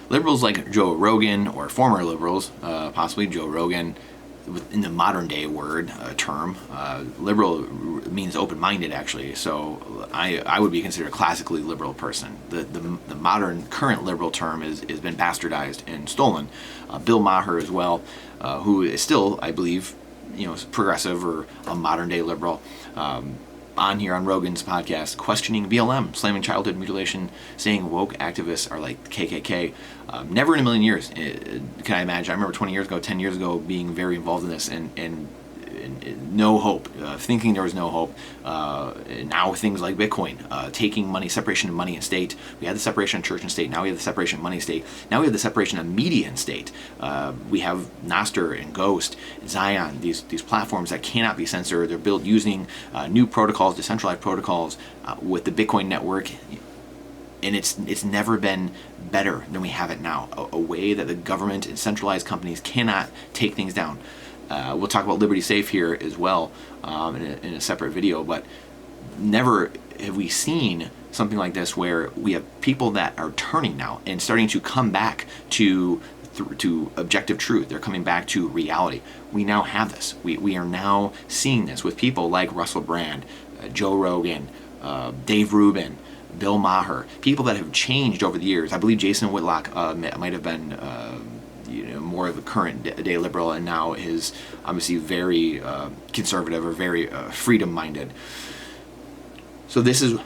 liberals like Joe Rogan, or former liberals, possibly Joe Rogan, in the modern day term, liberal means open-minded actually. So I would be considered a classically liberal person. The modern current liberal term has been bastardized and stolen. Bill Maher as well, who is still, I believe, progressive or a modern day liberal. On here on Rogan's podcast, questioning BLM, slamming childhood mutilation, saying woke activists are like KKK. Never in a million years can I imagine. I remember 10 years ago, being very involved in this and no hope, thinking there was no hope. Now things like Bitcoin, taking money, separation of money and state. We had the separation of church and state. Now we have the separation of money and state. Now we have the separation of media and state. We have Nostr and Ghost, Zion, these platforms that cannot be censored. They're built using new protocols, decentralized protocols, with the Bitcoin network. And it's never been better than we have it now. A way that the government and centralized companies cannot take things down. We'll talk about Liberty Safe here as well in a separate video, but never have we seen something like this where we have people that are turning now and starting to come back to objective truth. They're coming back to reality. We now have this. We are now seeing this with people like Russell Brand, Joe Rogan, Dave Rubin, Bill Maher, people that have changed over the years. I believe Jason Whitlock might have been more of a current day liberal, and now is obviously very conservative or very freedom-minded. So this is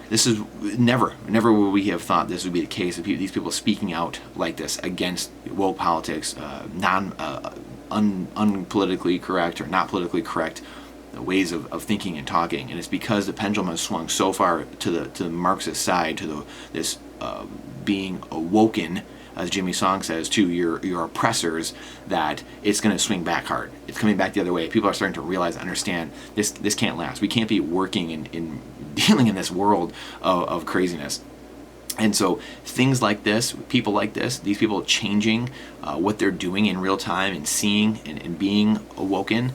never would we have thought this would be the case of these people speaking out like this against woke politics, unpolitically correct or not politically correct ways of thinking and talking. And it's because the pendulum has swung so far to the Marxist side, to this being awoken, as Jimmy Song says, to your oppressors, that it's going to swing back hard. It's coming back the other way. People are starting to realize, understand, this can't last. We can't be working in dealing in this world of craziness. And so things like this, people like this, these people changing what they're doing in real time and seeing and being awoken,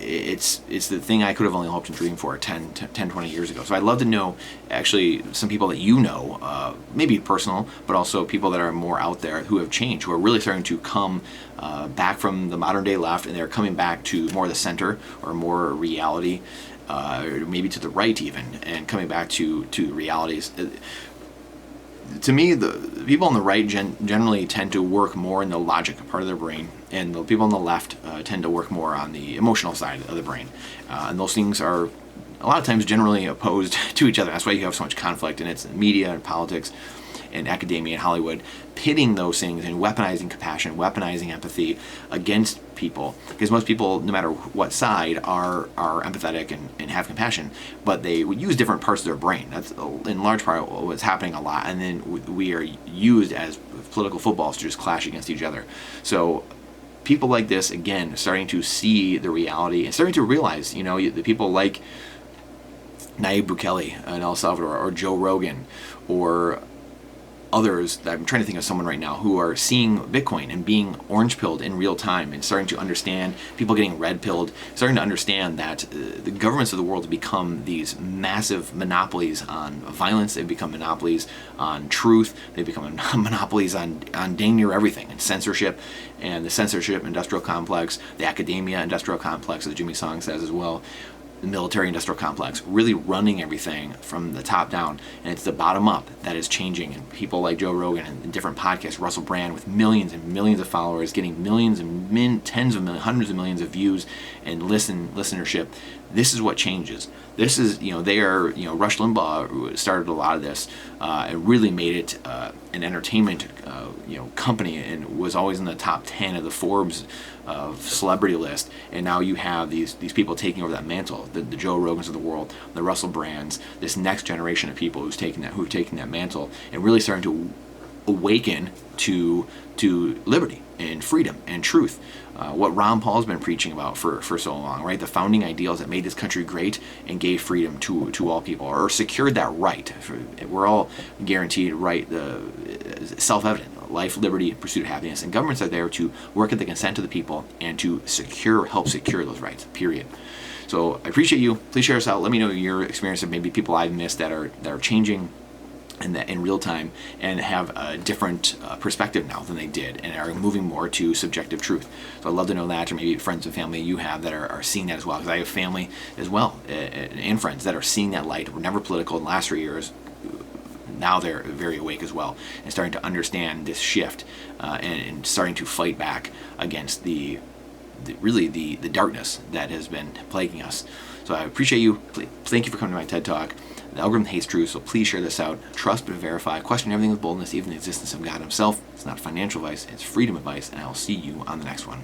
it's the thing I could have only hoped and dreamed for 10, 20 years ago. So I'd love to know, actually, some people that maybe personal, but also people that are more out there who have changed, who are really starting to come back from the modern day left, and they're coming back to more the center or more reality, or maybe to the right even, and coming back to realities. To me, the people on the right generally tend to work more in the logic part of their brain, and the people on the left tend to work more on the emotional side of the brain. And those things are a lot of times generally opposed to each other. That's why you have so much conflict, and it's media and politics and academia and Hollywood pitting those things and weaponizing compassion, weaponizing empathy against people. Because most people, no matter what side, are empathetic and have compassion, but they would use different parts of their brain. That's in large part what's happening a lot. And then we are used as political footballs to just clash against each other. So people like this, again, starting to see the reality and starting to realize, the people like Nayib Bukele in El Salvador, or Joe Rogan, or others, I'm trying to think of someone right now, who are seeing Bitcoin and being orange-pilled in real time and starting to understand, people getting red-pilled, starting to understand that the governments of the world have become these massive monopolies on violence. They've become monopolies on truth. They've become monopolies on dang near everything, and censorship, and the censorship industrial complex, the academia industrial complex, as Jimmy Song says as well, the military industrial complex, really running everything from the top down, and it's the bottom up that is changing. And people like Joe Rogan and different podcasts, Russell Brand with millions and millions of followers, getting millions and tens of millions, hundreds of millions of views and listenership. This is what changes. This is, Rush Limbaugh started a lot of this and really made it an entertainment company, and was always in the top 10 of the Forbes celebrity list. And now you have these people taking over that mantle, the Joe Rogans of the world, the Russell Brands, this next generation of people who've taken that mantle and really starting to awaken to liberty and freedom and truth. What Ron Paul's been preaching about for so long, right? The founding ideals that made this country great and gave freedom to all people, or secured that right. We're all guaranteed right, self-evident, life, liberty, pursuit of happiness. And governments are there to work at the consent of the people and to help secure those rights, period. So I appreciate you. Please share us out. Let me know your experience of maybe people I've missed that are changing in that in real time, and have a different perspective now than they did, and are moving more to subjective truth. So I'd love to know that, or maybe friends and family you have that are seeing that as well, because I have family as well, and friends that are seeing that light. Were never political in the last 3 years. Now they're very awake as well, and starting to understand this shift, and starting to fight back against the darkness that has been plaguing us. So I appreciate you. Thank you for coming to my TED Talk. The algorithm hates truth, so please share this out. Trust but verify. Question everything with boldness, even the existence of God himself. It's not financial advice, it's freedom advice, and I will see you on the next one.